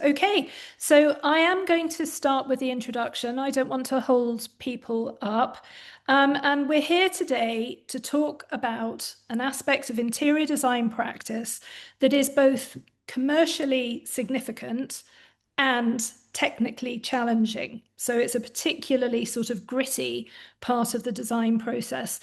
Okay, so I am going to start with the introduction. I don't want to hold people up. And we're here today to talk about an aspect of interior design practice that is both commercially significant and technically challenging. So it's a particularly sort of gritty part of the design process.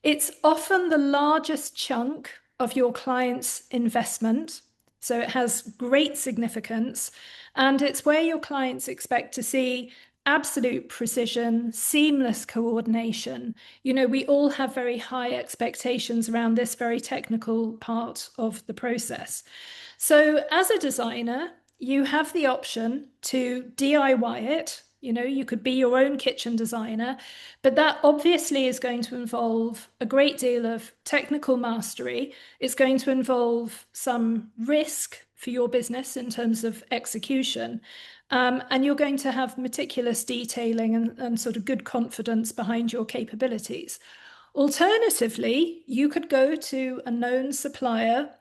It's often the largest chunk of your client's investment. So it has great significance, and it's where your clients expect to see absolute precision, seamless coordination. You know, we all have very high expectations around this very technical part of the process. So as a designer, you have the option to DIY it. You know, you could be your own kitchen designer, but that obviously is going to involve a great deal of technical mastery. It's going to involve some risk for your business in terms of execution. And you're going to have meticulous detailing and sort of good confidence behind your capabilities. Alternatively, you could go to a known supplier,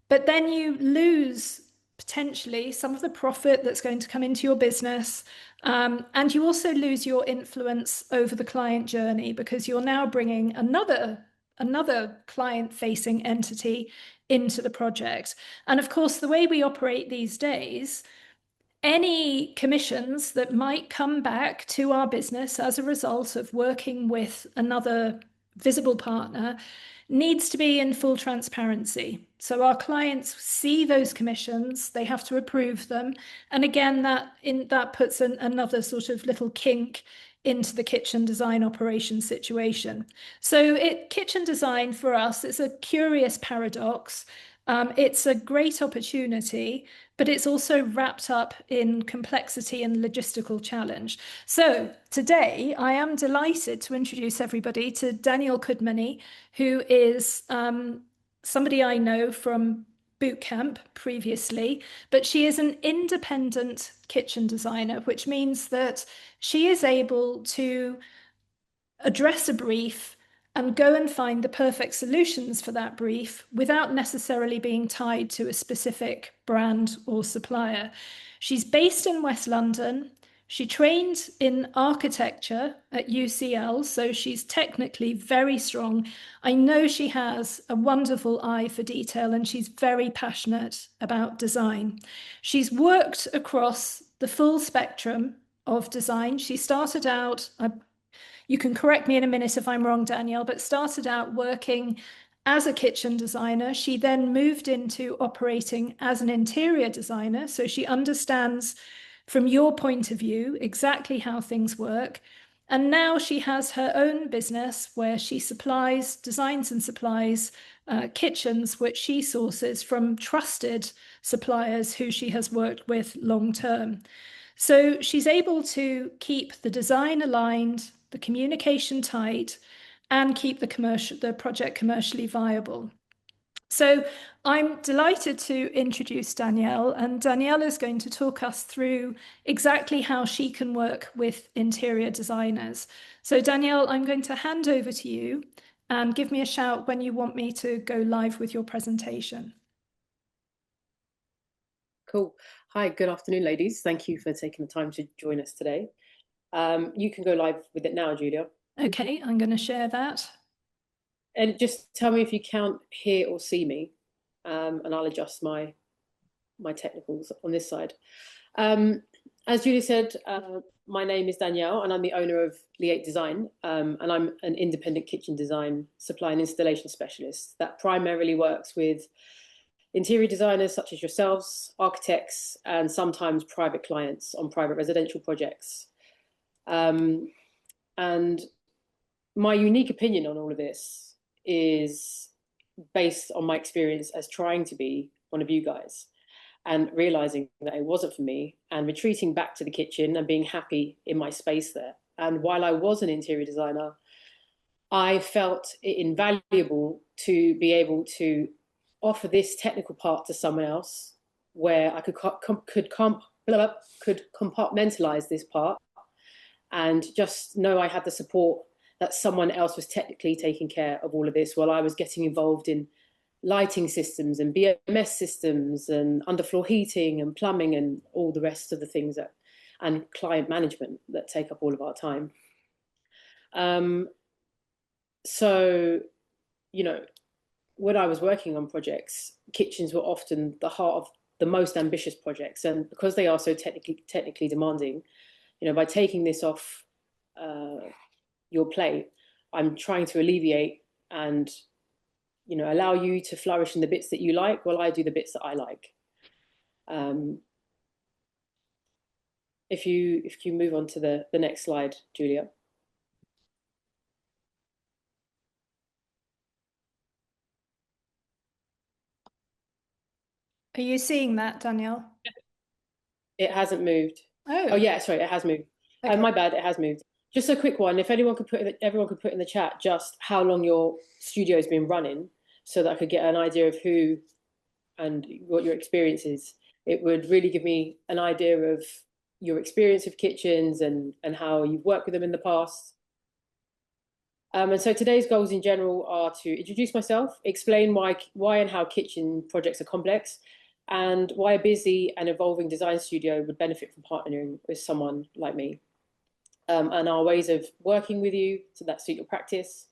but then you lose potentially some of the profit that's going to come into your business. And you also lose your influence over the client journey because you're now bringing another client-facing entity into the project. And of course, the way we operate these days, any commissions that might come back to our business as a result of working with another visible partner needs to be in full transparency. So our clients see those commissions, they have to approve them. And again, that puts another sort of little kink into the kitchen design operation situation. So kitchen design for us is a curious paradox. It's a great opportunity, but it's also wrapped up in complexity and logistical challenge. So today, I am delighted to introduce everybody to Danielle Kudmany, who is somebody I know from boot camp previously, but she is an independent kitchen designer, which means that she is able to address a brief and go and find the perfect solutions for that brief without necessarily being tied to a specific brand or supplier. She's based in West London. She trained in architecture at UCL, so she's technically very strong. I know she has a wonderful eye for detail and she's very passionate about design. She's worked across the full spectrum of design. She started out, you can correct me in a minute if I'm wrong, Danielle, but started out working as a kitchen designer. She then moved into operating as an interior designer. So she understands, from your point of view, exactly how things work. And now she has her own business where she designs and supplies kitchens, which she sources from trusted suppliers who she has worked with long term. So she's able to keep the design aligned, the communication tight, and keep the project commercially viable. So I'm delighted to introduce Danielle, and Danielle is going to talk us through exactly how she can work with interior designers. So Danielle, I'm going to hand over to you and give me a shout when you want me to go live with your presentation. Cool. Hi, good afternoon, ladies. Thank you for taking the time to join us today. You can go live with it now, Julia. Okay, I'm going to share that. And just tell me if you can't hear or see me, and I'll adjust my technicals on this side. As Julia said, my name is Danielle, and I'm the owner of Liate Design, and I'm an independent kitchen design supply and installation specialist that primarily works with interior designers such as yourselves, architects, and sometimes private clients on private residential projects. And my unique opinion on all of this is based on my experience as trying to be one of you guys and realizing that it wasn't for me and retreating back to the kitchen and being happy in my space there. And while I was an interior designer, I felt it invaluable to be able to offer this technical part to someone else where I could compartmentalize this part and just know I had the support that someone else was technically taking care of all of this while I was getting involved in lighting systems and BMS systems and underfloor heating and plumbing and all the rest of the things that, and client management that take up all of our time. So, you know, when I was working on projects, kitchens were often the heart of the most ambitious projects. And because they are so technically demanding, you know, by taking this off your plate, I'm trying to alleviate and, you know, allow you to flourish in the bits that you like while I do the bits that I like. If you move on to the next slide, Julia. Are you seeing that, Danielle? It hasn't moved. Oh, Oh yeah, sorry, it has moved. okay. My bad, it has moved. Just a quick one. If anyone could everyone could put in the chat just how long your studio has been running, so that I could get an idea of who and what your experience is. It would really give me an idea of your experience of kitchens and how you've worked with them in the past. And so today's goals in general are to introduce myself, explain why and how kitchen projects are complex, and why a busy and evolving design studio would benefit from partnering with someone like me. And our ways of working with you so that suit your practice,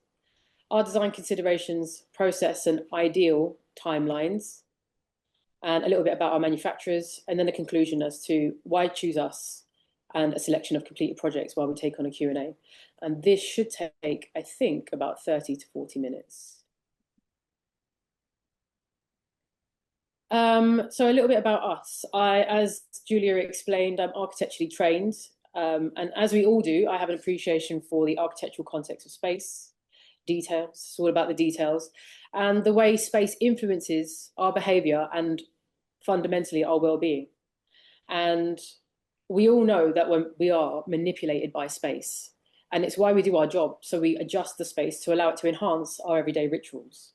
our design considerations, process, and ideal timelines, and a little bit about our manufacturers, and then a conclusion as to why choose us and a selection of completed projects while we take on a Q&A. And this should take, I think, about 30 to 40 minutes. So a little bit about us. As Julia explained, I'm architecturally trained. And as we all do, I have an appreciation for the architectural context of space, details, it's all about the details, and the way space influences our behavior and fundamentally our well-being. And we all know that when we are manipulated by space, and it's why we do our job. So we adjust the space to allow it to enhance our everyday rituals.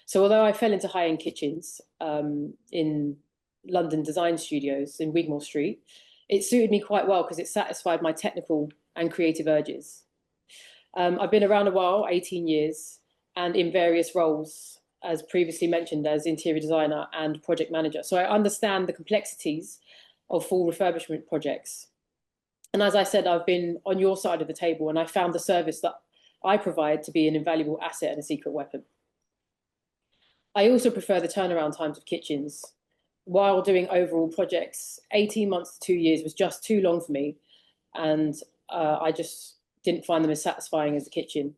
So although I fell into high-end kitchens in London design studios in Wigmore Street, it suited me quite well because it satisfied my technical and creative urges. I've been around a while, 18 years, and in various roles, as previously mentioned, as interior designer and project manager. So I understand the complexities of full refurbishment projects. And as I said, I've been on your side of the table, and I found the service that I provide to be an invaluable asset and a secret weapon. I also prefer the turnaround times of kitchens. While doing overall projects, 18 months to 2 years was just too long for me, and I just didn't find them as satisfying as the kitchen.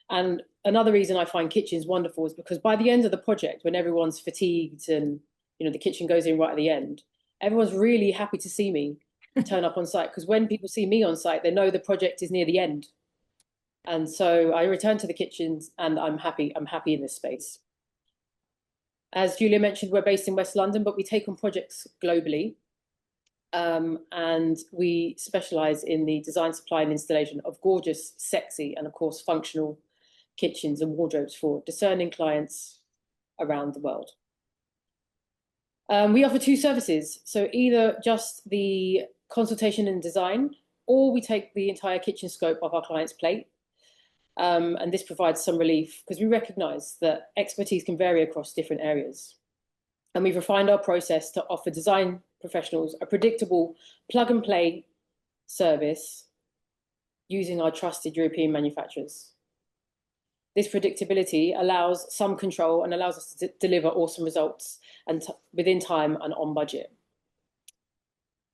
And another reason I find kitchens wonderful is because by the end of the project, when everyone's fatigued and the kitchen goes in right at the end, everyone's really happy to see me turn up on site, because when people see me on site, they know the project is near the end. And so I return to the kitchens and I'm happy in this space. As Julia mentioned, we're based in West London, but we take on projects globally. And we specialize in the design, supply, and installation of gorgeous, sexy, and of course, functional kitchens and wardrobes for discerning clients around the world. We offer two services. So either just the consultation and design, or we take the entire kitchen scope of our client's plate. And this provides some relief because we recognize that expertise can vary across different areas. And we've refined our process to offer design professionals a predictable plug and play service using our trusted European manufacturers. This predictability allows some control and allows us to deliver awesome results and within time and on budget.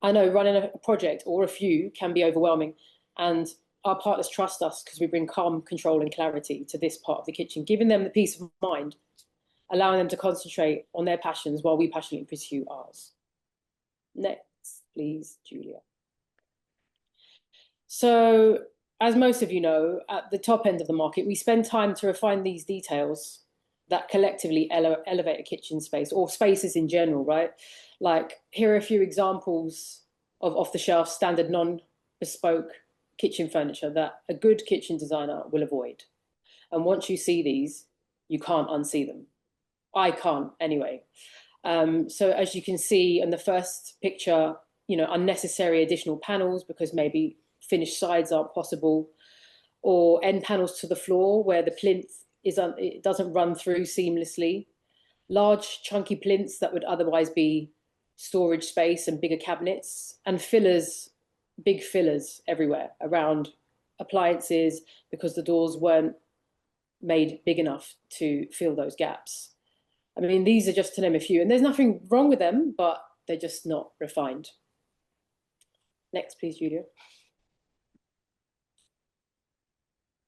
I know running a project or a few can be overwhelming, and our partners trust us because we bring calm, control, and clarity to this part of the kitchen, giving them the peace of mind, allowing them to concentrate on their passions while we passionately pursue ours. Next, please, Julia. So, as most of you know, at the top end of the market, we spend time to refine these details that collectively elevate a kitchen space or spaces in general, right? Like, here are a few examples of off-the-shelf standard non-bespoke kitchen furniture that a good kitchen designer will avoid. And once you see these, you can't unsee them. I can't anyway. So as you can see in the first picture, unnecessary additional panels because maybe finished sides aren't possible, or end panels to the floor where the plinth it doesn't run through seamlessly. large chunky plinths that would otherwise be storage space and bigger cabinets, and fillers, big fillers everywhere around appliances because the doors weren't made big enough to fill those gaps. I mean, these are just to name a few, and there's nothing wrong with them, but they're just not refined. Next, please, Julia.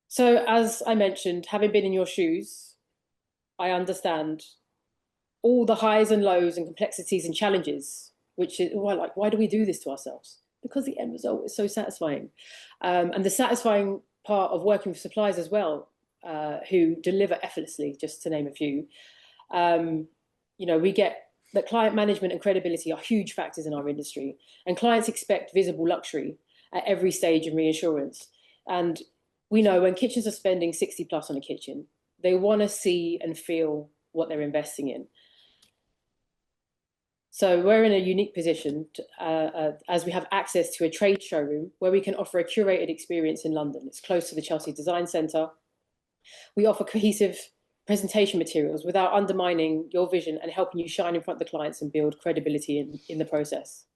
So as I mentioned, having been in your shoes, I understand all the highs and lows and complexities and challenges, which is like, why do we do this to ourselves? Because the end result is so satisfying. And the satisfying part of working with suppliers as well, who deliver effortlessly, just to name a few. We get that client management and credibility are huge factors in our industry, and clients expect visible luxury at every stage of reinsurance. And we know when kitchens are spending 60 plus on a kitchen, they want to see and feel what they're investing in. So we're in a unique position as we have access to a trade showroom where we can offer a curated experience in London. It's close to the Chelsea Design Centre. We offer cohesive presentation materials without undermining your vision and helping you shine in front of the clients and build credibility in the process.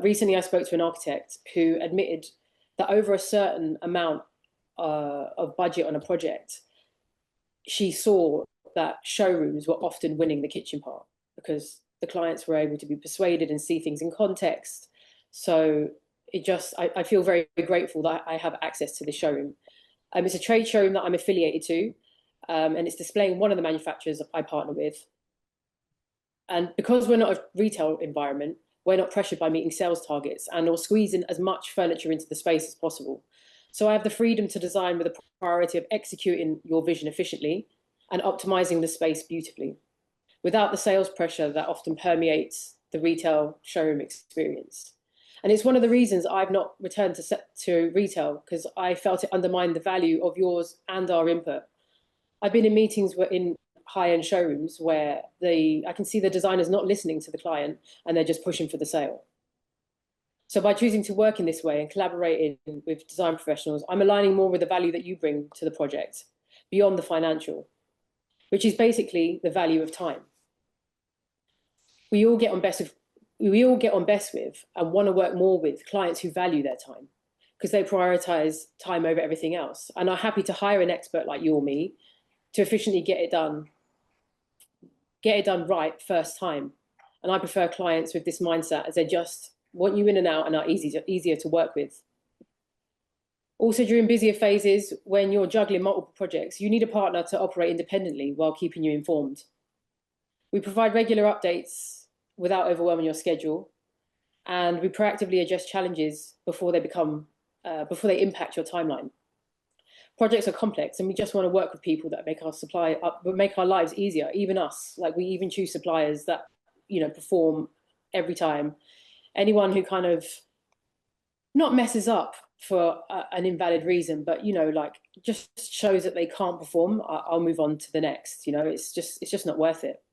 Recently, I spoke to an architect who admitted that over a certain amount of budget on a project, she saw that showrooms were often winning the kitchen part because the clients were able to be persuaded and see things in context. So I feel very, very grateful that I have access to the showroom. It's a trade showroom that I'm affiliated to, and it's displaying one of the manufacturers I partner with. And because we're not a retail environment, we're not pressured by meeting sales targets and or squeezing as much furniture into the space as possible. So I have the freedom to design with a priority of executing your vision efficiently and optimizing the space beautifully, without the sales pressure that often permeates the retail showroom experience. And it's one of the reasons I've not returned to retail, because I felt it undermined the value of yours and our input. I've been in meetings in high-end showrooms where I can see the designers not listening to the client and they're just pushing for the sale. So by choosing to work in this way and collaborating with design professionals, I'm aligning more with the value that you bring to the project beyond the financial, which is basically the value of time. We all get on best with and want to work more with clients who value their time because they prioritize time over everything else and are happy to hire an expert like you or me to efficiently get it done right first time. And I prefer clients with this mindset, as they just want you in and out and are easier to work with. Also, during busier phases, when you're juggling multiple projects, you need a partner to operate independently while keeping you informed. We provide regular updates without overwhelming your schedule, and we proactively address challenges before they impact your timeline. Projects are complex, and we just want to work with people that make our lives easier. Even us, like we even choose suppliers that perform every time. Anyone who kind of not messes up for an invalid reason, but just shows that they can't perform, I'll move on to the next. It's just not worth it.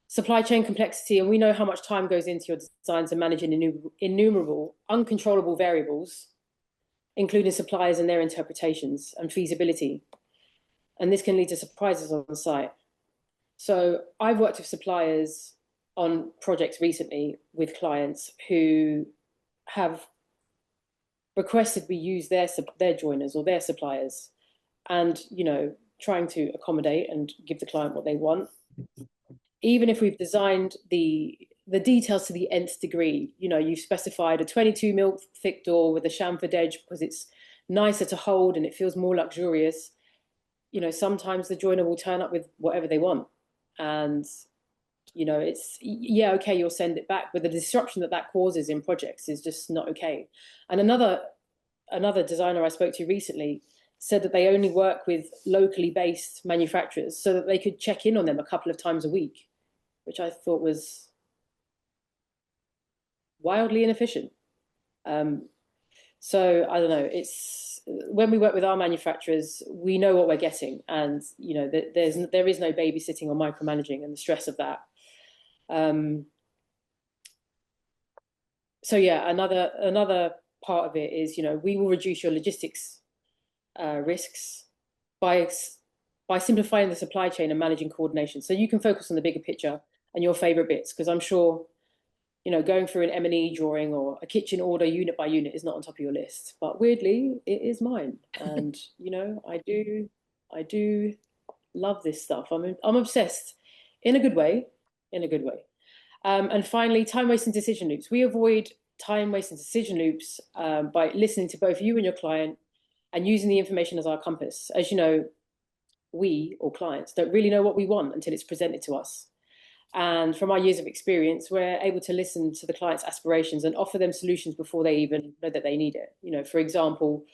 Supply chain complexity, and we know how much time goes into your designs and managing innumerable, uncontrollable variables, including suppliers and their interpretations and feasibility. And this can lead to surprises on site. So I've worked with suppliers on projects recently with clients who have requested we use their joiners or their suppliers, and trying to accommodate and give the client what they want. Even if we've designed the details to the nth degree, you've specified a 22 mil thick door with a chamfered edge because it's nicer to hold and it feels more luxurious. Sometimes the joiner will turn up with whatever they want, and it's okay, you'll send it back, but the disruption that causes in projects is just not okay. And another designer I spoke to recently said that they only work with locally based manufacturers so that they could check in on them a couple of times a week, which I thought was wildly inefficient. So I don't know, it's when we work with our manufacturers, we know what we're getting, and there is no babysitting or micromanaging and the stress of that. So yeah, another part of it is we will reduce your logistics risks by by simplifying the supply chain and managing coordination. So you can focus on the bigger picture and your favorite bits, because I'm sure, you know, going through an M&E drawing or a kitchen order unit by unit is not on top of your list, but weirdly, it is mine. And, you know, I do love this stuff. I'm obsessed in a good way, in a good way. And finally, time wasting decision loops. We avoid time wasting decision loops by listening to both you and your client and using the information as our compass. As you know, we or clients don't really know what we want until it's presented to us. And from our years of experience, we're able to listen to the client's aspirations and offer them solutions before they even know that they need it. You know, for example,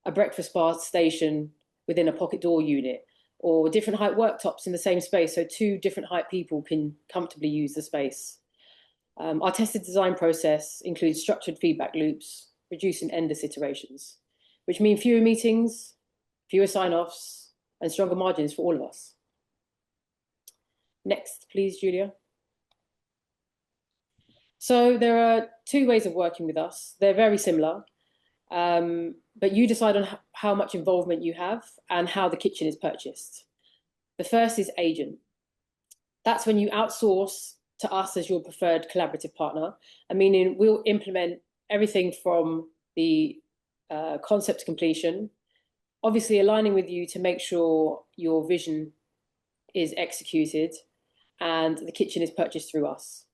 a breakfast bar station within a pocket door unit, or different height worktops in the same space, so two different height people can comfortably use the space. Our tested design process includes structured feedback loops, reducing endless iterations, which mean fewer meetings, fewer sign-offs, and stronger margins for all of us. Next, please, Julia. So there are two ways of working with us. They're very similar, but you decide on how much involvement you have and how the kitchen is purchased. The first is agent. That's when you outsource to us as your preferred collaborative partner, meaning we'll implement everything from the concept to completion, obviously aligning with you to make sure your vision is executed and the kitchen is purchased through us.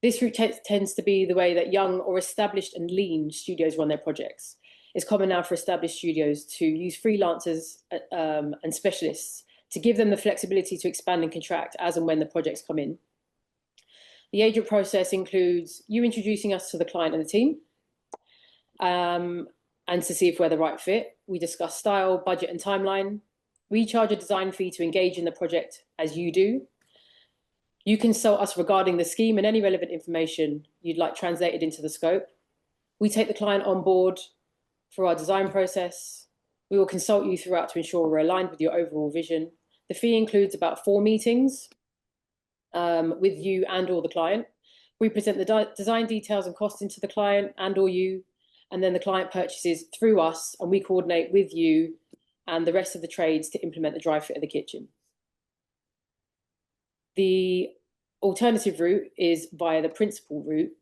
This route tends to be the way that young or established and lean studios run their projects. It's common now for established studios to use freelancers and specialists to give them the flexibility to expand and contract as and when the projects come in. The agent process includes you introducing us to the client and the team, and to see if we're the right fit. We discuss style, budget, and timeline. We charge a design fee to engage in the project as you do. You consult us regarding the scheme and any relevant information you'd like translated into the scope. We take the client on board for our design process. We will consult you throughout to ensure we're aligned with your overall vision. The fee includes about 4 meetings with you and or the client. We present the design details and costing to the client and or you, and then the client purchases through us and we coordinate with you and the rest of the trades to implement the dry fit of the kitchen. The alternative route is via the principal route,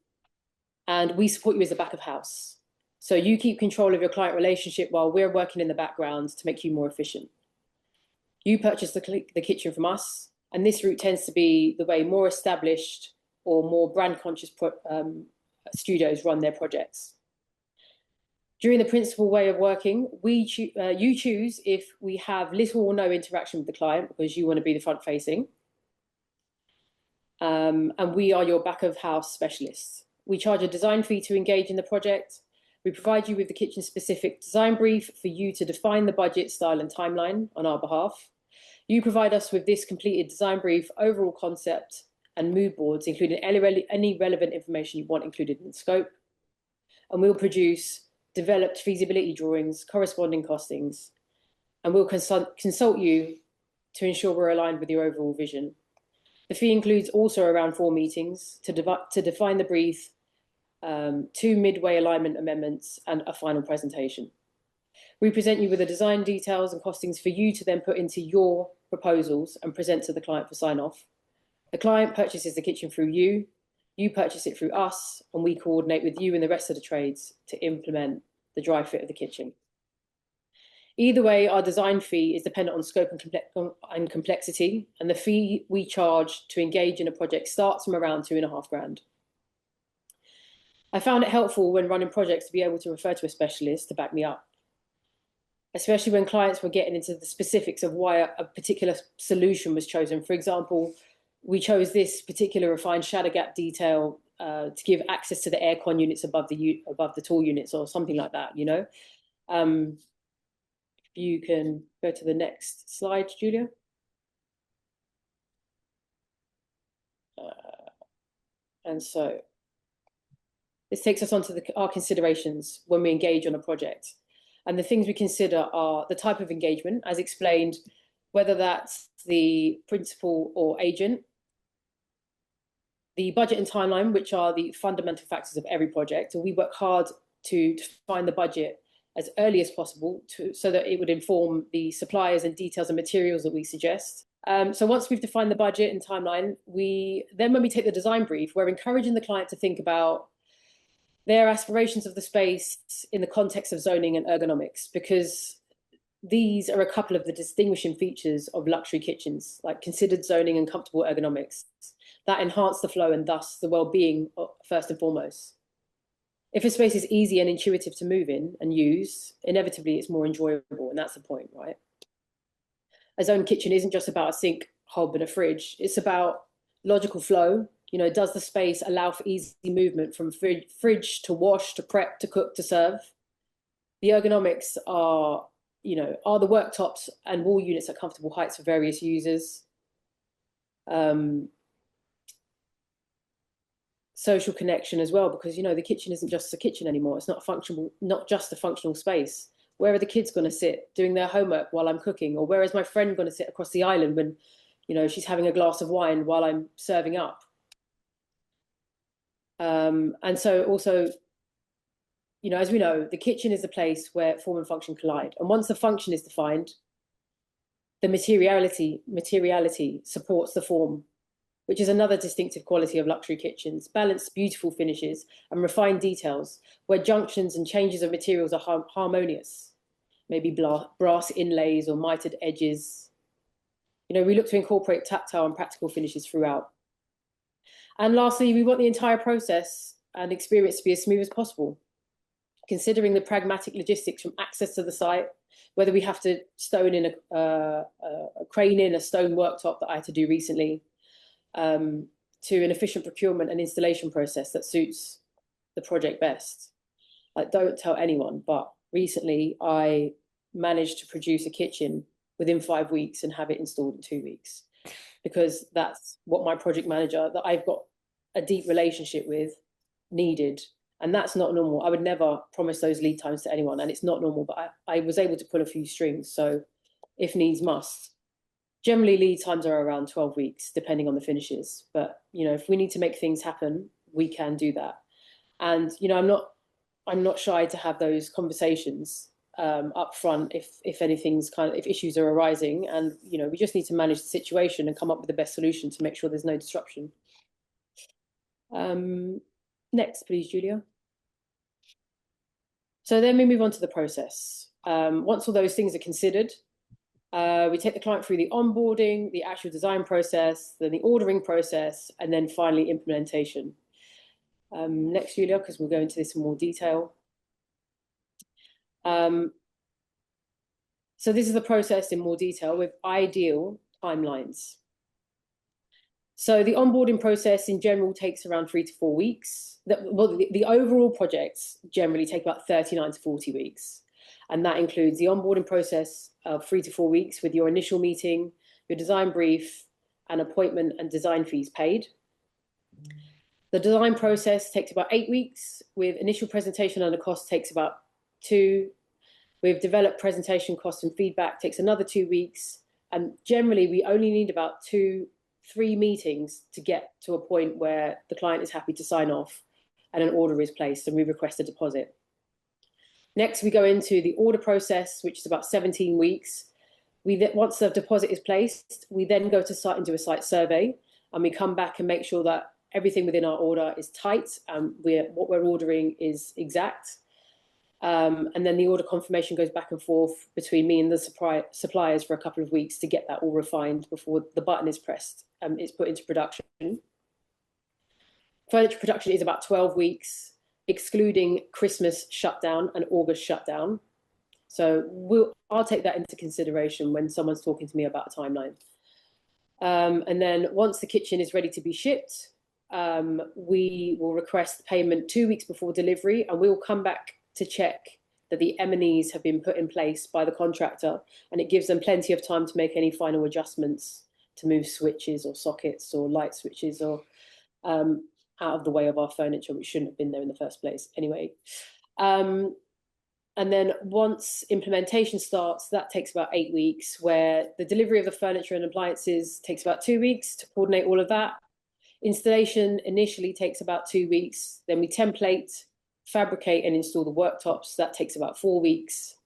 and we support you as the back of house. So you keep control of your client relationship while we're working in the background to make you more efficient. You purchase the kitchen from us, and this route tends to be the way more established or more brand conscious studios run their projects. During the principal way of working, you choose if we have little or no interaction with the client because you want to be the front facing. And we are your back of house specialists. We charge a design fee to engage in the project. We provide you with the kitchen specific design brief for you to define the budget, style, and timeline on our behalf. You provide us with this completed design brief, overall concept, and mood boards, including any relevant information you want included in the scope. And we'll produce developed feasibility drawings, corresponding costings, and we'll consult you to ensure we're aligned with your overall vision. The fee includes also around 4 meetings to define the brief, 2 midway alignment amendments, and a final presentation. We present you with the design details and costings for you to then put into your proposals and present to the client for sign-off. The client purchases the kitchen through you, you purchase it through us, and we coordinate with you and the rest of the trades to implement the dry fit of the kitchen. Either way, our design fee is dependent on scope and complexity, and the fee we charge to engage in a project starts from around 2.5 grand. I found it helpful when running projects to be able to refer to a specialist to back me up, especially when clients were getting into the specifics of why a particular solution was chosen. For example, we chose this particular refined shadow gap detail to give access to the aircon units above the tall units or something like that, you know. You can go to the next slide, Julia. And so this takes us on to our considerations when we engage on a project. And the things we consider are the type of engagement, as explained, whether that's the principal or agent, the budget and timeline, which are the fundamental factors of every project. And we work hard to find the budget as early as possible so that it would inform the suppliers and details and materials that we suggest. So once we've defined the budget and timeline, when we take the design brief, we're encouraging the client to think about their aspirations of the space in the context of zoning and ergonomics, because these are a couple of the distinguishing features of luxury kitchens, like considered zoning and comfortable ergonomics that enhance the flow and thus the well-being first and foremost. If a space is easy and intuitive to move in and use, inevitably it's more enjoyable, and that's the point, right? A zone kitchen isn't just about a sink, hob, and a fridge. It's about logical flow. Does the space allow for easy movement from fridge to wash to prep to cook to serve? The ergonomics are the worktops and wall units at comfortable heights for various users. Social connection as well, because the kitchen isn't just a kitchen anymore. It's not just a functional space. Where are the kids going to sit doing their homework while I'm cooking? Or where is my friend going to sit across the island when she's having a glass of wine while I'm serving up? And so also, as we know, the kitchen is the place where form and function collide. And once the function is defined, the materiality supports the form, which is another distinctive quality of luxury kitchens. Balanced, beautiful finishes and refined details where junctions and changes of materials are harmonious. Maybe brass inlays or mitered edges. We look to incorporate tactile and practical finishes throughout. And lastly, we want the entire process and experience to be as smooth as possible, considering the pragmatic logistics from access to the site, whether we have to crane in a stone worktop that I had to do recently, to an efficient procurement and installation process that suits the project best. Like, don't tell anyone, but recently I managed to produce a kitchen within 5 weeks and have it installed in 2 weeks, because that's what my project manager that I've got a deep relationship with needed. And that's not normal. I would never promise those lead times to anyone, and it's not normal, but I was able to pull a few strings. So if needs must, generally lead times are around 12 weeks, depending on the finishes. But, if we need to make things happen, we can do that. And, I'm not shy to have those conversations up front if if issues are arising, and we just need to manage the situation and come up with the best solution to make sure there's no disruption. Next, please, Julia. So then we move on to the process. Once all those things are considered, we take the client through the onboarding, the actual design process, then the ordering process, and then finally implementation. Next, Julia, because we'll go into this in more detail. So this is the process in more detail with ideal timelines. So the onboarding process in general takes around 3 to 4 weeks. The overall projects generally take about 39 to 40 weeks. And that includes the onboarding process of 3 to 4 weeks with your initial meeting, your design brief, and appointment and design fees paid. The design process takes about 8 weeks, with initial presentation and the cost takes about 2. With developed presentation costs and feedback takes another 2 weeks. And generally, we only need about 2-3 meetings to get to a point where the client is happy to sign off and an order is placed and we request a deposit. Next, we go into the order process, which is about 17 weeks. Once the deposit is placed, we then go to site and do a site survey, and we come back and make sure that everything within our order is tight and what we're ordering is exact. And then the order confirmation goes back and forth between me and the suppliers for a couple of weeks to get that all refined before the button is pressed and it's put into production. Furniture production is about 12 weeks, excluding Christmas shutdown and August shutdown. So I'll take that into consideration when someone's talking to me about a timeline. And then once the kitchen is ready to be shipped, we will request payment 2 weeks before delivery, and we will come back to check that the M&Es have been put in place by the contractor, and it gives them plenty of time to make any final adjustments to move switches or sockets or light switches or out of the way of our furniture, which shouldn't have been there in the first place anyway. And then once implementation starts, that takes about 8 weeks, where the delivery of the furniture and appliances takes about 2 weeks to coordinate all of that. Installation initially takes about 2 weeks. Then we template fabricate and install the worktops. That takes about 4 weeks.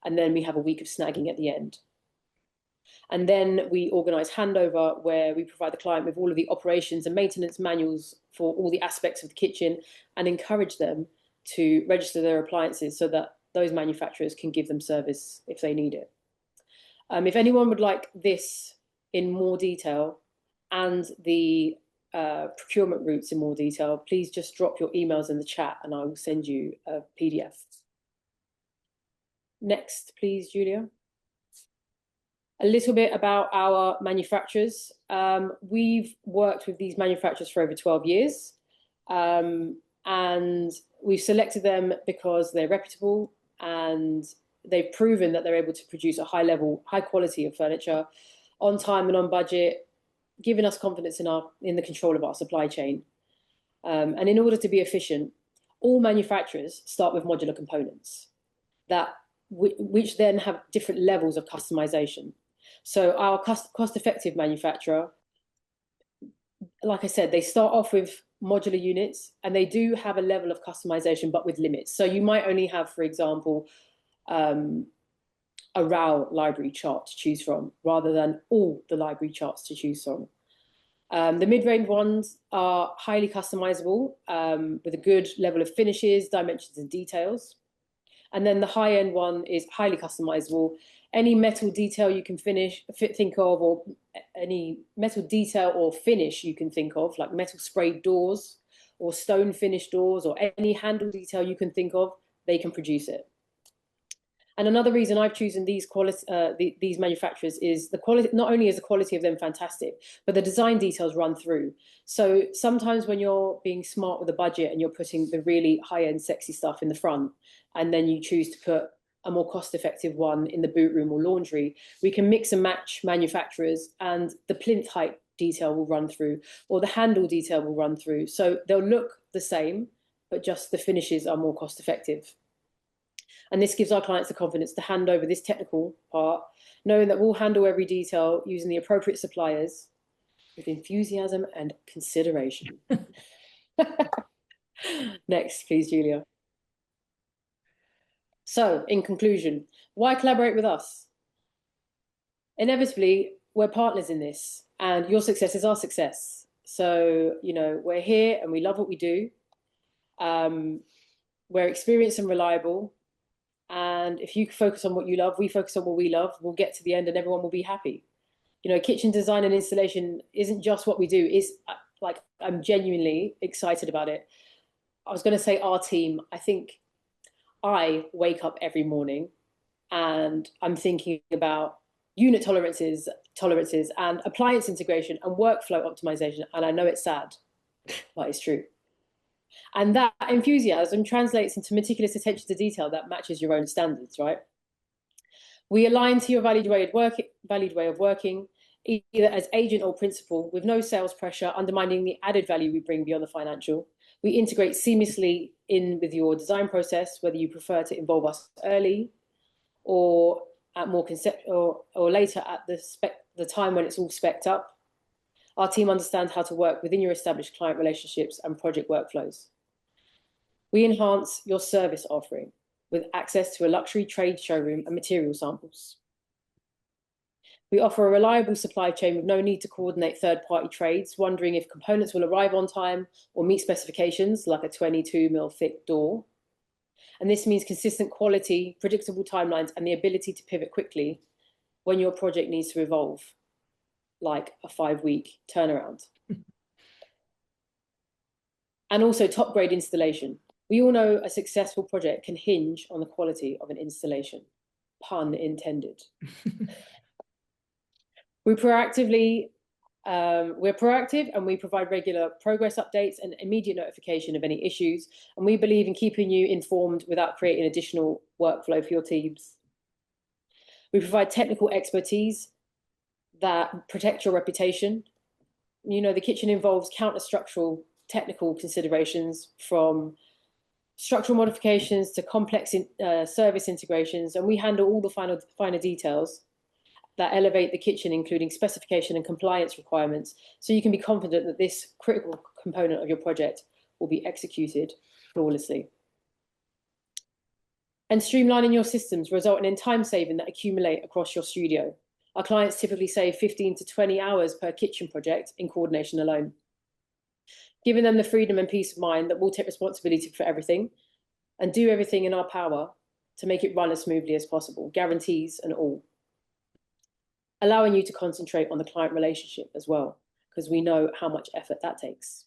And then we have a week of snagging at the end. And then we organise handover, where we provide the client with all of the operations and maintenance manuals for all the aspects of the kitchen, and encourage them to register their appliances so that those manufacturers can give them service if they need it. If anyone would like this in more detail, and the procurement routes in more detail, please just drop your emails in the chat and I will send you a PDF. Next, please, Julia. A little bit about our manufacturers. We've worked with these manufacturers for over 12 years, and we've selected them because they're reputable and they've proven that they're able to produce a high quality of furniture on time and on budget, giving us confidence in the control of our supply chain. And in order to be efficient, all manufacturers start with modular components which then have different levels of customization. So our cost-effective manufacturer, like I said, they start off with modular units, and they do have a level of customization, but with limits. So you might only have, for example, a RAL library chart to choose from, rather than all the library charts to choose from. The mid-range ones are highly customizable, with a good level of finishes, dimensions, and details. And then the high-end one is highly customizable. Any metal detail you can think of, or any metal detail or finish you can think of, like metal sprayed doors or stone finished doors, or any handle detail you can think of, they can produce it. And another reason I've chosen these manufacturers is the quality. Not only is the quality of them fantastic, but the design details run through. So sometimes when you're being smart with the budget and you're putting the really high-end sexy stuff in the front, and then you choose to put a more cost-effective one in the boot room or laundry, we can mix and match manufacturers, and the plinth height detail will run through, or the handle detail will run through. So they'll look the same, but just the finishes are more cost-effective. And this gives our clients the confidence to hand over this technical part, knowing that we'll handle every detail using the appropriate suppliers with enthusiasm and consideration. Next, please, Julia. So, in conclusion, why collaborate with us? Inevitably, we're partners in this, and your success is our success. So, we're here and we love what we do. We're experienced and reliable. And if you focus on what you love, we focus on what we love, we'll get to the end and everyone will be happy. Kitchen design and installation isn't just what we do. It's like, I'm genuinely excited about it. I was going to say our team. I think I wake up every morning and I'm thinking about unit tolerances and appliance integration and workflow optimization. And I know it's sad, but it's true. And that enthusiasm translates into meticulous attention to detail that matches your own standards, right? We align to your valued way of working, either as agent or principal, with no sales pressure, undermining the added value we bring beyond the financial. We integrate seamlessly in with your design process, whether you prefer to involve us early or at more or later at the time when it's all specced up. Our team understands how to work within your established client relationships and project workflows. We enhance your service offering with access to a luxury trade showroom and material samples. We offer a reliable supply chain with no need to coordinate third-party trades, wondering if components will arrive on time or meet specifications, like a 22mm thick door. And this means consistent quality, predictable timelines, and the ability to pivot quickly when your project needs to evolve, like a 5-week turnaround. And also top-grade installation. We all know a successful project can hinge on the quality of an installation. Pun intended. We're proactive and we provide regular progress updates and immediate notification of any issues. And we believe in keeping you informed without creating additional workflow for your teams. We provide technical expertise that protect your reputation. The kitchen involves countless structural technical considerations, from structural modifications to complex service integrations, and we handle all the finer details that elevate the kitchen, including specification and compliance requirements, so you can be confident that this critical component of your project will be executed flawlessly. And streamlining your systems resulting in time saving that accumulate across your studio. Our clients typically save 15 to 20 hours per kitchen project in coordination alone. Giving them the freedom and peace of mind that we'll take responsibility for everything and do everything in our power to make it run as smoothly as possible, guarantees and all. Allowing you to concentrate on the client relationship as well, because we know how much effort that takes.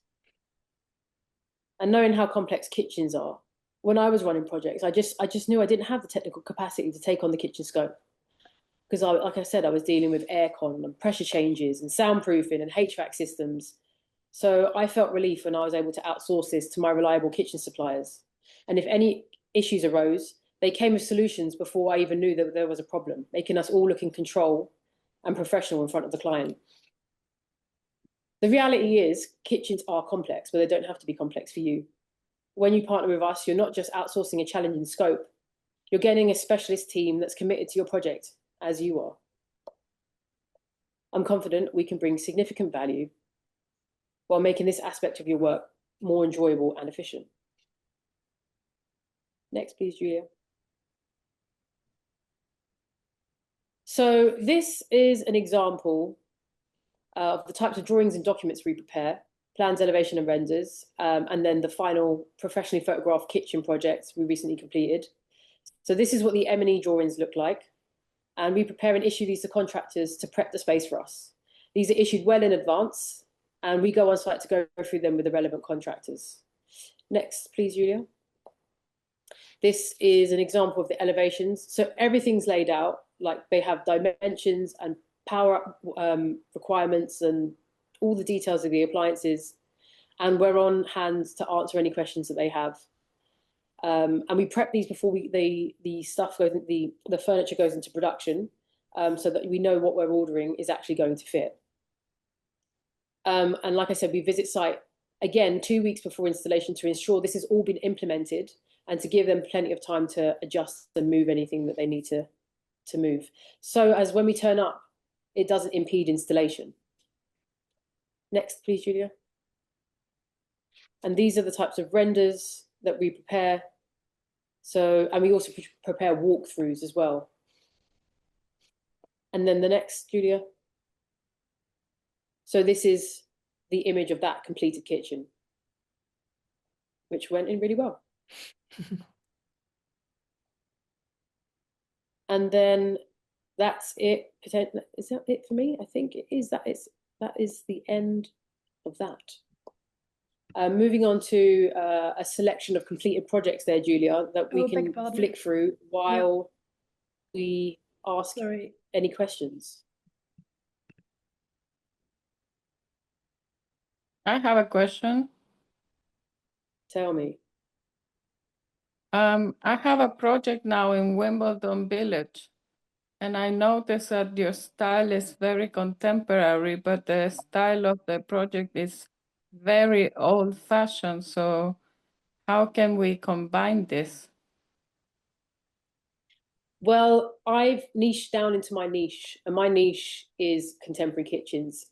And knowing how complex kitchens are, when I was running projects, I just knew I didn't have the technical capacity to take on the kitchen scope. Because like I said, I was dealing with aircon and pressure changes and soundproofing and HVAC systems. So I felt relief when I was able to outsource this to my reliable kitchen suppliers. And if any issues arose, they came with solutions before I even knew that there was a problem, making us all look in control and professional in front of the client. The reality is kitchens are complex, but they don't have to be complex for you. When you partner with us, you're not just outsourcing a challenging scope, you're getting a specialist team that's committed to your project as you are. I'm confident we can bring significant value while making this aspect of your work more enjoyable and efficient. Next, please, Julia. So this is an example of the types of drawings and documents we prepare, plans, elevation and renders, and then the final professionally photographed kitchen projects we recently completed. So this is what the M&E drawings look like. And we prepare and issue these to contractors to prep the space for us. These are issued well in advance, and we go on site to go through them with the relevant contractors. Next, please, Julia. This is an example of the elevations. So everything's laid out, like they have dimensions and power requirements and all the details of the appliances. And we're on hand to answer any questions that they have. And we prep these before the stuff goes, the furniture goes into production, so that we know what we're ordering is actually going to fit. And like I said, we visit site again 2 weeks before installation to ensure this has all been implemented and to give them plenty of time to adjust and move anything that they need to move. So as when we turn up, it doesn't impede installation. Next, please, Julia. And these are the types of renders that we prepare. So, and we also prepare walkthroughs as well. And then the next, Julia. So this is the image of that completed kitchen, which went in really well. And then that's it. Is that it for me? I think it is. That is the end of that. Moving on to a selection of completed projects there, Julia, that we can flick through while we ask any questions. I have a question. Tell me. I have a project now in Wimbledon Village, and I noticed that your style is very contemporary, but the style of the project is very old-fashioned. So how can we combine this? Well, I've niched down into my niche, and my niche is contemporary kitchens.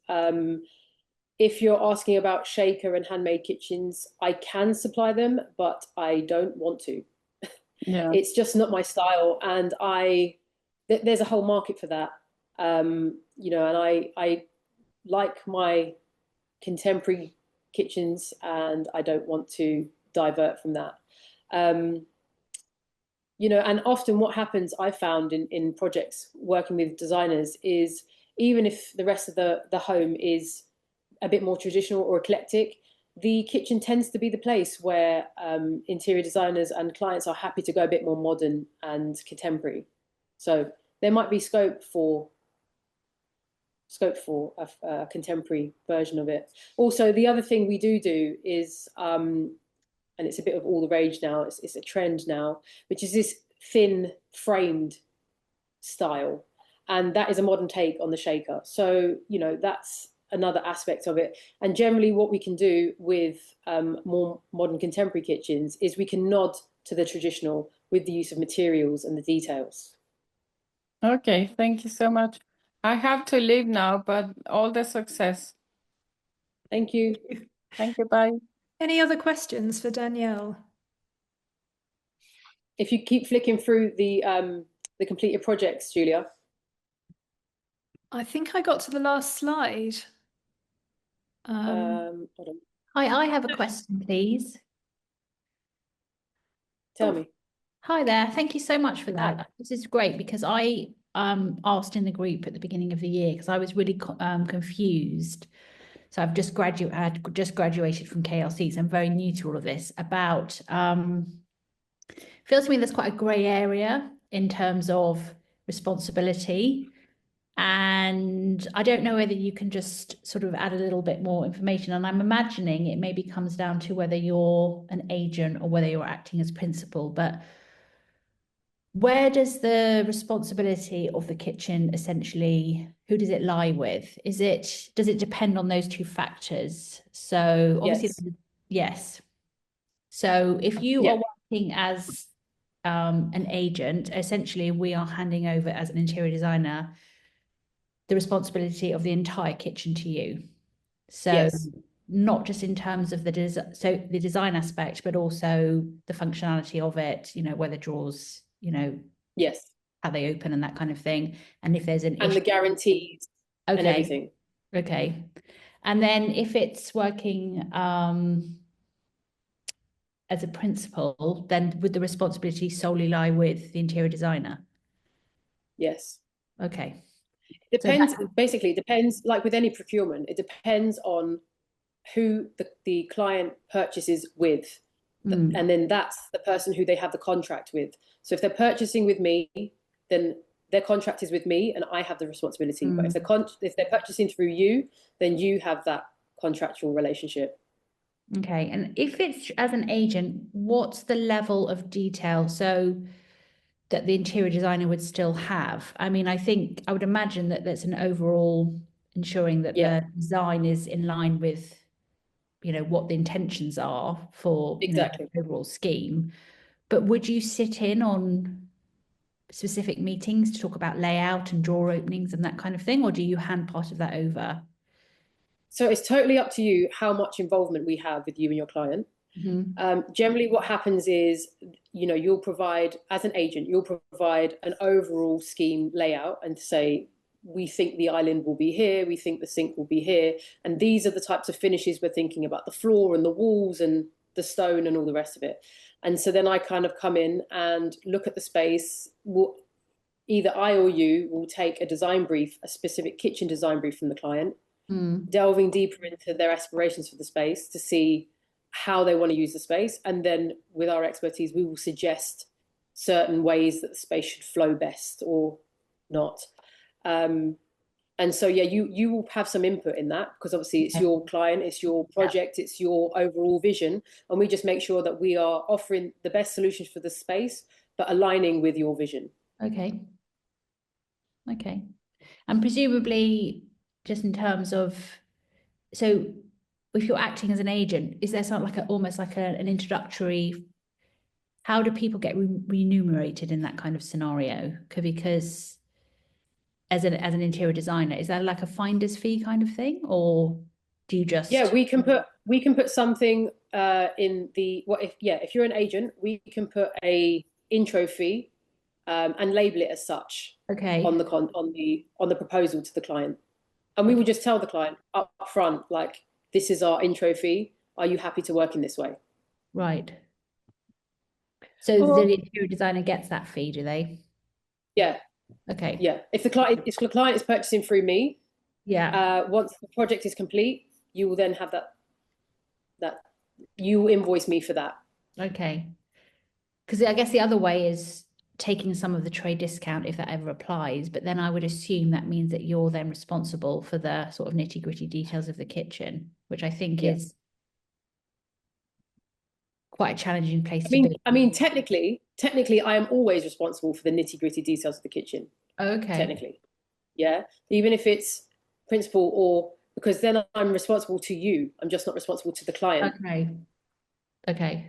If you're asking about shaker and handmade kitchens, I can supply them, but I don't want to. Yeah. It's just not my style, and there's a whole market for that. You know, and I like my contemporary kitchens, and I don't want to divert from that. You know, and often what happens, I found in projects working with designers, is even if the rest of the home is a bit more traditional or eclectic, the kitchen tends to be the place where interior designers and clients are happy to go a bit more modern and contemporary. So there might be scope for a contemporary version of it. Also, the other thing we do is, and it's a bit of all the rage now, it's a trend now, which is this thin framed style. And that is a modern take on the shaker. So, you know, that's another aspect of it. And generally what we can do with more modern contemporary kitchens is we can nod to the traditional with the use of materials and the details. Okay, thank you so much. I have to leave now, but all the success. Thank you. Thank you, bye. Any other questions for Danielle? if you keep flicking through the completed projects, Julia. I think I got to the last slide. Hold on. I have a question, please. Tell me. Hi there. Thank you so much for that. Hi. This is great because I asked in the group at the beginning of the year because I was really confused. So I've just graduated from KLC, so I'm very new to all of this. About feels to me there's quite a grey area in terms of responsibility. And I don't know whether you can just sort of add a little bit more information. And I'm imagining it maybe comes down to whether you're an agent or whether you're acting as principal. But where does the responsibility of the kitchen essentially, who does it lie with? Does it depend on those two factors? So obviously, yes. So if you are working as an agent, essentially we are handing over as an interior designer the responsibility of the entire kitchen to you. So not just in terms of the design aspect, but also the functionality of it, where the drawers, how they open and that kind of thing. And if there's an issue. And the guarantees and everything. Okay. And then if it's working as a principal, then would the responsibility solely lie with the interior designer? Yes. Okay. Depends, basically, it depends, like with any procurement, it depends on who the client purchases with. And then that's the person who they have the contract with. So if they're purchasing with me, then their contract is with me and I have the responsibility. But if they're purchasing through you, then you have that contractual relationship. Okay. And if it's as an agent, what's the level of detail so that the interior designer would still have? I mean, I would imagine that there's an overall ensuring that the design is in line with, what the intentions are for the overall scheme. But would you sit in on specific meetings to talk about layout and drawer openings and that kind of thing, or do you hand part of that over? So it's totally up to you how much involvement we have with you and your client. Generally what happens is, you'll provide, as an agent, you'll provide an overall scheme layout and say, we think the island will be here, we think the sink will be here, and these are the types of finishes we're thinking about, the floor and the walls and the stone and all the rest of it. And so then I kind of come in and look at the space. Either I or you will take a design brief, a specific kitchen design brief from the client, delving deeper into their aspirations for the space to see how they want to use the space. And then with our expertise, we will suggest certain ways that the space should flow best or not. And so, you will have some input in that because obviously it's your client, it's your project, it's your overall vision. And we just make sure that we are offering the best solutions for the space, but aligning with your vision. Okay. And presumably, just in terms of, so if you're acting as an agent, is there something like almost like an introductory, how do people get remunerated in that kind of scenario? Because as an interior designer, is that like a finder's fee kind of thing, or do you just? Yeah, we can put something in the if you're an agent, we can put a intro fee and label it as such. Okay. On the proposal to the client, and we will just tell the client up front, like, this is our intro fee. Are you happy to work in this way? Right. So the interior designer gets that fee, do they? Yeah. Okay. Yeah. If the client is purchasing through me, once the project is complete, you will then have that you invoice me for that. Okay. Because I guess the other way is taking some of the trade discount if that ever applies, but then I would assume that means that you're then responsible for the sort of nitty-gritty details of the kitchen, which I think is quite a challenging place to be. I mean, technically, I am always responsible for the nitty-gritty details of the kitchen. Okay. Technically. Yeah. Even if it's principal, or because then I'm responsible to you. I'm just not responsible to the client. Okay.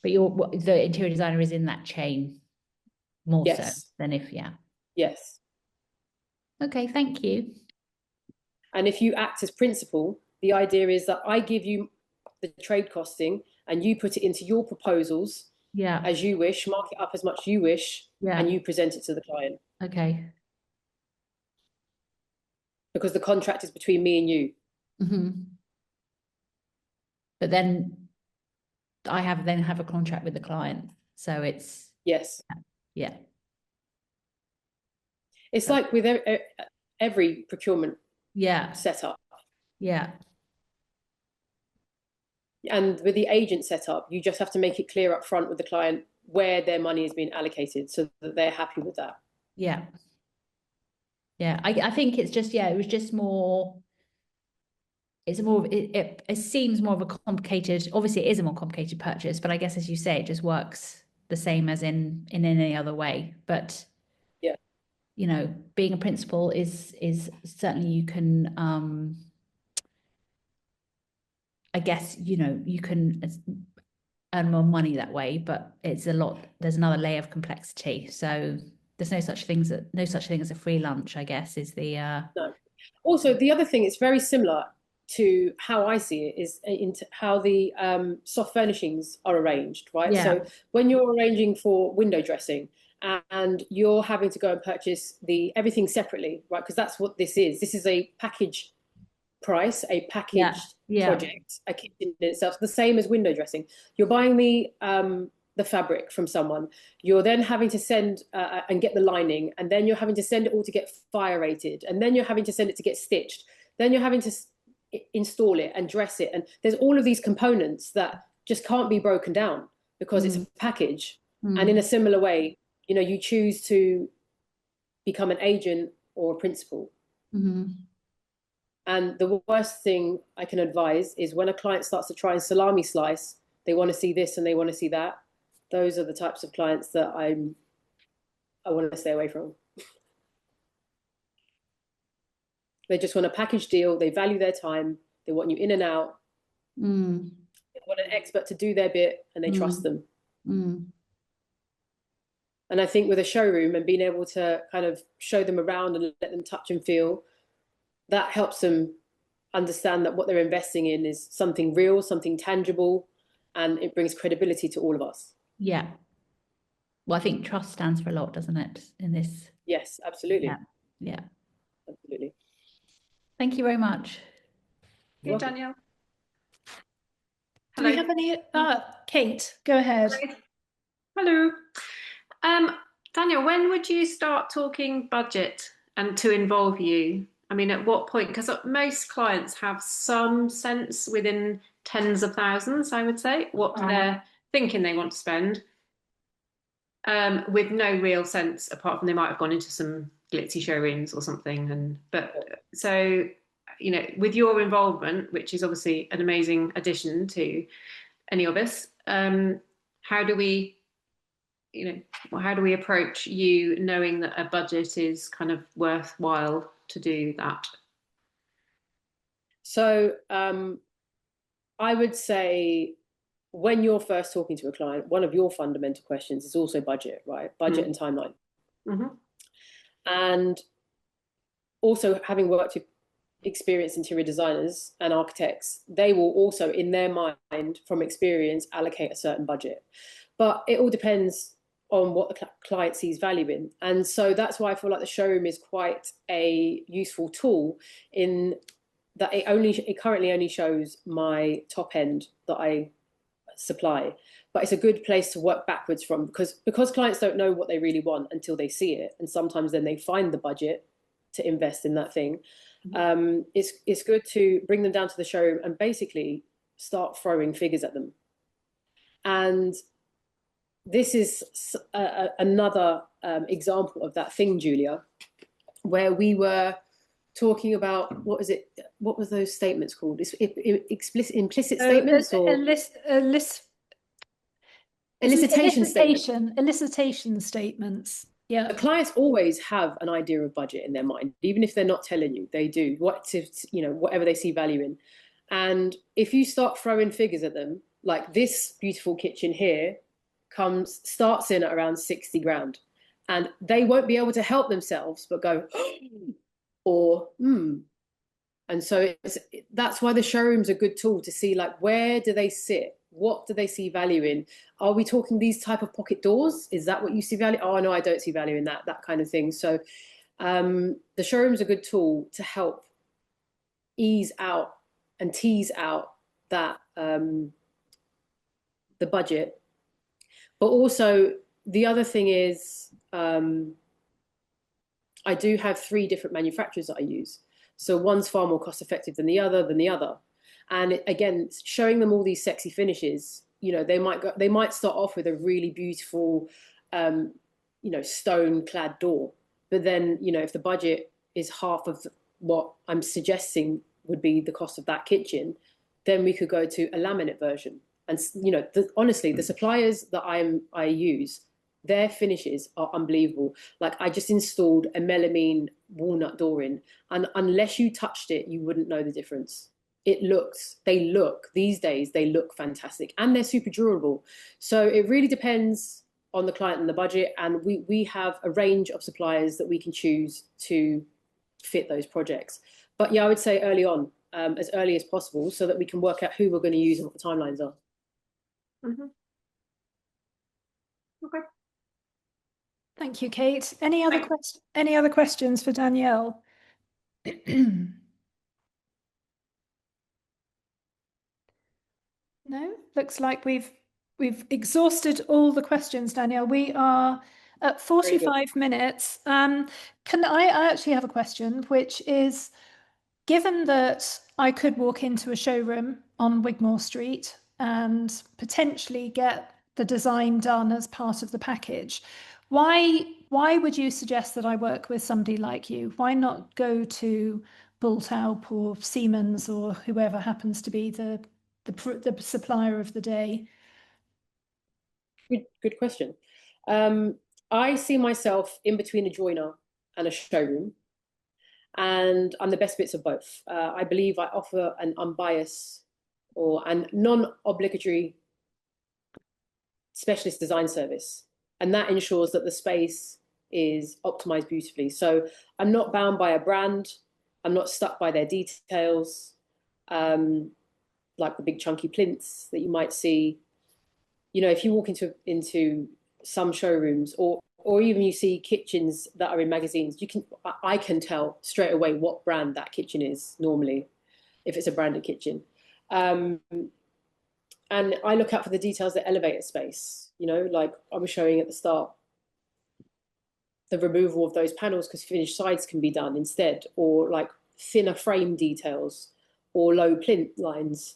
But the interior designer is in that chain more so than if, Yes. Okay, thank you. And if you act as principal, the idea is that I give you the trade costing and you put it into your proposals Yeah. as you wish, mark it up as much as you wish, Yeah. and you present it to the client. Okay. Because the contract is between me and you. Mm-hmm. But then I have a contract with the client. So it's, Yes. yeah. It's like with every procurement Yeah. setup. Yeah. And with the agent setup, you just have to make it clear up front with the client where their money is being allocated so that they're happy with that. Yeah. Yeah. I think it's just, yeah, it was just more, it's more, it seems more of a complicated, obviously it is a more complicated purchase, but I guess as you say, it just works the same as in any other way. But yeah, you know, being a principal is certainly you can I guess, you know, you can earn more money that way, but it's a lot, there's another layer of complexity. So there's no such thing as a free lunch, I guess, is the no. Also, the other thing, it's very similar to how I see it, is into how the soft furnishings are arranged, right? Yeah. So when you're arranging for window dressing and you're having to go and purchase everything separately, right? Because that's what this is. This is a package price, a packaged project, a kitchen in itself. The same as window dressing. You're buying the fabric from someone. You're then having to send and get the lining, and then you're having to send it all to get fire rated, and then you're having to send it to get stitched. Then you're having to install it and dress it, and there's all of these components that just can't be broken down because it's a package. And in a similar way, you know, you choose to become an agent or a principal. And the worst thing I can advise is when a client starts to try and salami slice, they want to see this and they want to see that. Those are the types of clients that I want to stay away from. They just want a package deal. They value their time. They want you in and out. They want an expert to do their bit, and they trust them. And I think with a showroom and being able to kind of show them around and let them touch and feel, that helps them understand that what they're investing in is something real, something tangible, and it brings credibility to all of us. Yeah. Well, I think trust stands for a lot, doesn't it, in this? Yes, absolutely. Yeah. Absolutely. Thank you very much. Okay, Danielle. Do we have any? Kate, go ahead. Hello. Danielle, when would you start talking budget and to involve you? I mean, at what point? Because most clients have some sense within tens of thousands, I would say, what they're thinking they want to spend, with no real sense apart from they might have gone into some glitzy showrooms or something. So, you know, with your involvement, which is obviously an amazing addition to any of us, how do we approach you knowing that a budget is kind of worthwhile to do that? So I would say when you're first talking to a client, one of your fundamental questions is also budget, right? Budget and timeline. And also, having worked with experienced interior designers and architects, they will also, in their mind, from experience, allocate a certain budget. But it all depends on what the client sees value in. And so that's why I feel like the showroom is quite a useful tool in that it currently only shows my top end that I supply, but it's a good place to work backwards from because clients don't know what they really want until they see it, and sometimes then they find the budget to invest in that thing. It's good to bring them down to the showroom and basically start throwing figures at them. And this is another example of that thing, Julia, where we were talking about what was those statements called? Implicit statements or elicitation statements. Yeah, clients always have an idea of budget in their mind, even if they're not telling you. They do whatever they see value in. And if you start throwing figures at them, like this beautiful kitchen here starts in at around 60 grand, and they won't be able to help themselves but go or and so that's why the showroom's a good tool to see, like, where do they sit What do they see value in? Are we talking these type of pocket doors? Is that what you see value? Oh no, I don't see value in that kind of thing. So the showroom's a good tool to help ease out and tease out that the budget. But also the other thing is I do have 3 different manufacturers that I use. So one's far more cost effective than the other. And again, showing them all these sexy finishes, you know, they might start off with a really beautiful, you know, stone clad door. But then, you know, if the budget is half of what I'm suggesting would be the cost of that kitchen, then we could go to a laminate version. And, you know, honestly, the suppliers that I use, their finishes are unbelievable. Like I just installed a melamine walnut door in, and unless you touched it, you wouldn't know the difference. These days, they look fantastic and they're super durable. So it really depends on the client and the budget. And we have a range of suppliers that we can choose to fit those projects. But yeah, I would say early on, as early as possible, so that we can work out who we're going to use and what the timelines are. Mm-hmm. Okay. Thank you, Kate. Any other questions for Danielle? No, looks like we've exhausted all the questions, Danielle. We are at 45 minutes. I actually have a question, which is, given that I could walk into a showroom on Wigmore Street and potentially get the design done as part of the package, why would you suggest that I work with somebody like you? Why not go to Bultaup or Siemens or whoever happens to be the supplier of the day? Good question. I see myself in between a joiner and a showroom, and I'm the best bits of both. I believe I offer an unbiased and non-obligatory specialist design service, and that ensures that the space is optimized beautifully. So I'm not bound by a brand. I'm not stuck by their details, like the big chunky plinths that you might see. You know, if you walk into some showrooms, or even you see kitchens that are in magazines, I can tell straight away what brand that kitchen is normally, if it's a branded kitchen. And I look out for the details that elevate a space, you know, like I was showing at the start, the removal of those panels because finished sides can be done instead, or like thinner frame details or low plinth lines.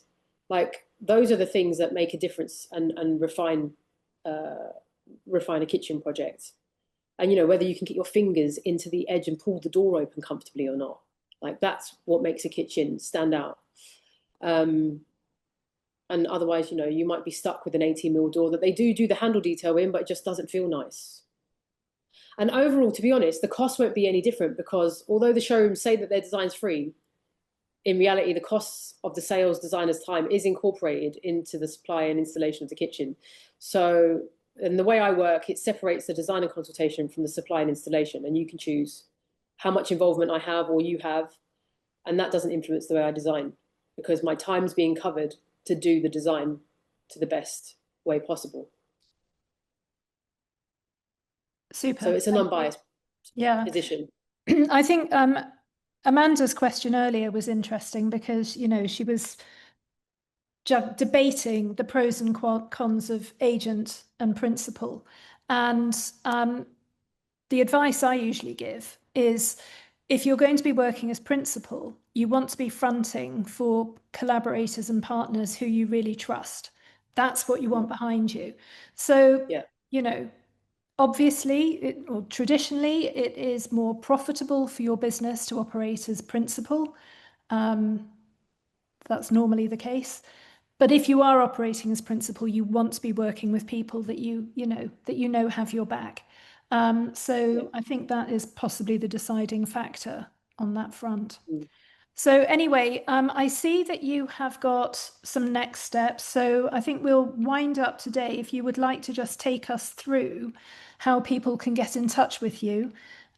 Like those are the things that make a difference and refine a kitchen project. And you know, whether you can get your fingers into the edge and pull the door open comfortably or not, like that's what makes a kitchen stand out. And otherwise, you know, you might be stuck with an 18mm door that they do the handle detail in, but it just doesn't feel nice. And overall, to be honest, the cost won't be any different, because although the showrooms say that their design's free, in reality, the costs of the sales designer's time is incorporated into the supply and installation of the kitchen. So, and the way I work, it separates the designer consultation from the supply and installation, and you can choose how much involvement I have or you have, and that doesn't influence the way I design, because my time's being covered to do the design to the best way possible. Super. So it's an unbiased position. I think Amanda's question earlier was interesting, because, you know, she was debating the pros and cons of agent and principal. And the advice I usually give is, if you're going to be working as principal, you want to be fronting for collaborators and partners who you really trust. That's what you want behind you. So, you know, obviously, or traditionally, it is more profitable for your business to operate as principal. That's normally the case. But if you are operating as principal, you want to be working with people that you know have your back. So I think that is possibly the deciding factor on that front. So anyway, I see that you have got some next steps. So I think we'll wind up today. If you would like to just take us through how people can get in touch with you,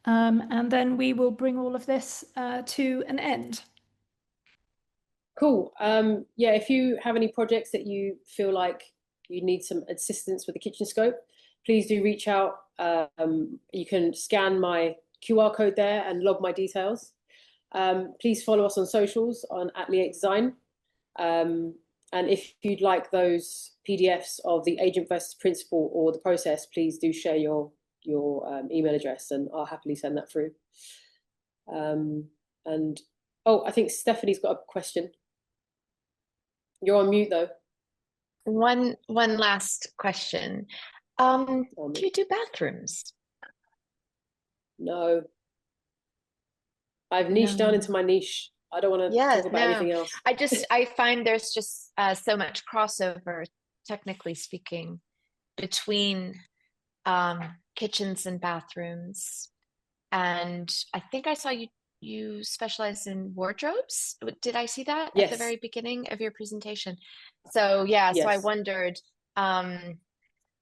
and then we will bring all of this to an end. Cool. Yeah, if you have any projects that you feel like you need some assistance with the kitchen scope, please do reach out. You can scan my QR code there and log my details. Please follow us on socials on @Liate Design. And if you'd like those PDFs of the agent versus principal or the process, please do share your email address, and I'll happily send that through. And oh, I think Stephanie's got a question. You're on mute though. One last question. Do you do bathrooms? No. I've niched down into my niche. I don't want to talk about anything else. I find there's just so much crossover, technically speaking, between kitchens and bathrooms. And I think I saw you specialize in wardrobes. Did I see that at the very beginning of your presentation? So yeah, so I wondered,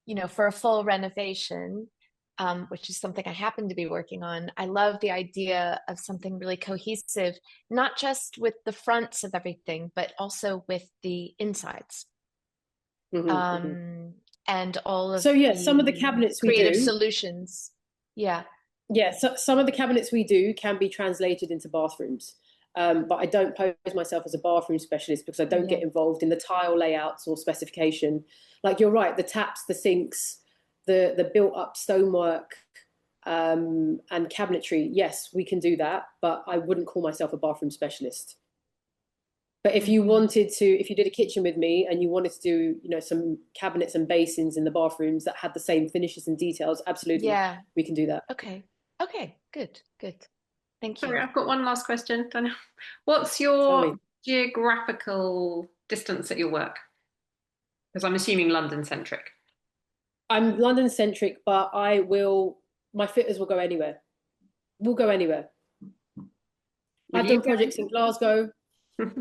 you know, for a full renovation, which is something I happen to be working on, I love the idea of something really cohesive, not just with the fronts of everything, but also with the insides. And all of some of the cabinets we do, creative solutions. Yeah, so some of the cabinets we do can be translated into bathrooms. But I don't pose myself as a bathroom specialist because I don't get involved in the tile layouts or specification. Like, you're right, the taps, the sinks, the built-up stonework, and cabinetry, yes, we can do that, but I wouldn't call myself a bathroom specialist. But if you if you did a kitchen with me and you wanted to do, you know, some cabinets and basins in the bathrooms that had the same finishes and details, absolutely, we can do that. Okay, good. Thank you. Sorry, I've got one last question, Danielle. What's your geographical distance at your work? Because I'm assuming London-centric. I'm London-centric, but my fitters will go anywhere. We'll go anywhere. I've done projects in Glasgow.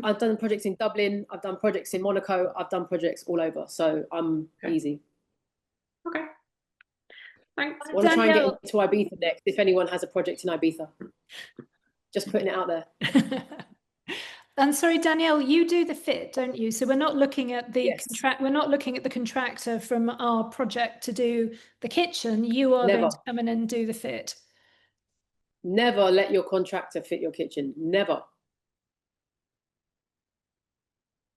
I've done projects in Dublin. I've done projects in Monaco. I've done projects all over. So I'm easy. Okay. Thanks. I want to try and get into Ibiza next if anyone has a project in Ibiza. Just putting it out there. And sorry, Danielle, you do the fit, don't you? So we're not looking at the contract. We're not looking at the contractor from our project to do the kitchen. You are going to come in and do the fit. Never let your contractor fit your kitchen. Never.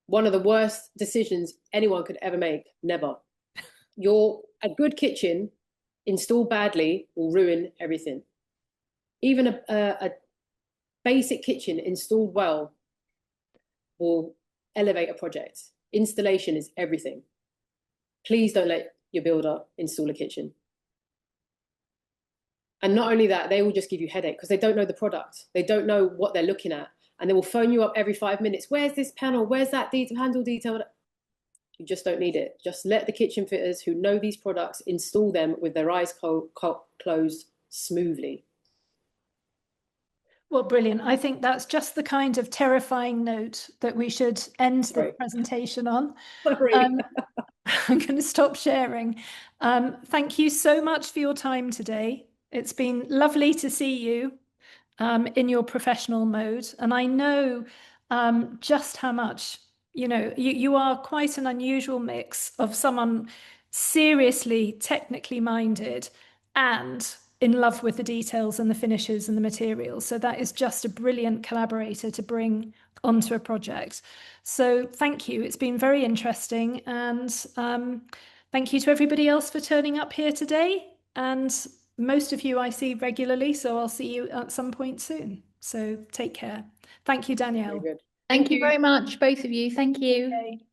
One of the worst decisions anyone could ever make. Never. A good kitchen installed badly will ruin everything. Even a basic kitchen installed well will elevate a project. Installation is everything. Please don't let your builder install a kitchen. And not only that, they will just give you headache because they don't know the product. They don't know what they're looking at. And they will phone you up every 5 minutes. Where's this panel? Where's that handle detail? You just don't need it. Just let the kitchen fitters who know these products install them with their eyes closed smoothly. Well, brilliant. I think that's just the kind of terrifying note that we should end the presentation on. I'm going to stop sharing. Thank you so much for your time today. It's been lovely to see you in your professional mode. And I know just how much, you know, you are quite an unusual mix of someone seriously technically minded and in love with the details and the finishes and the materials. So that is just a brilliant collaborator to bring onto a project. So thank you. It's been very interesting. And thank you to everybody else for turning up here today. And most of you I see regularly, so I'll see you at some point soon. So take care. Thank you, Danielle. Thank you very much, both of you. Thank you. Okay.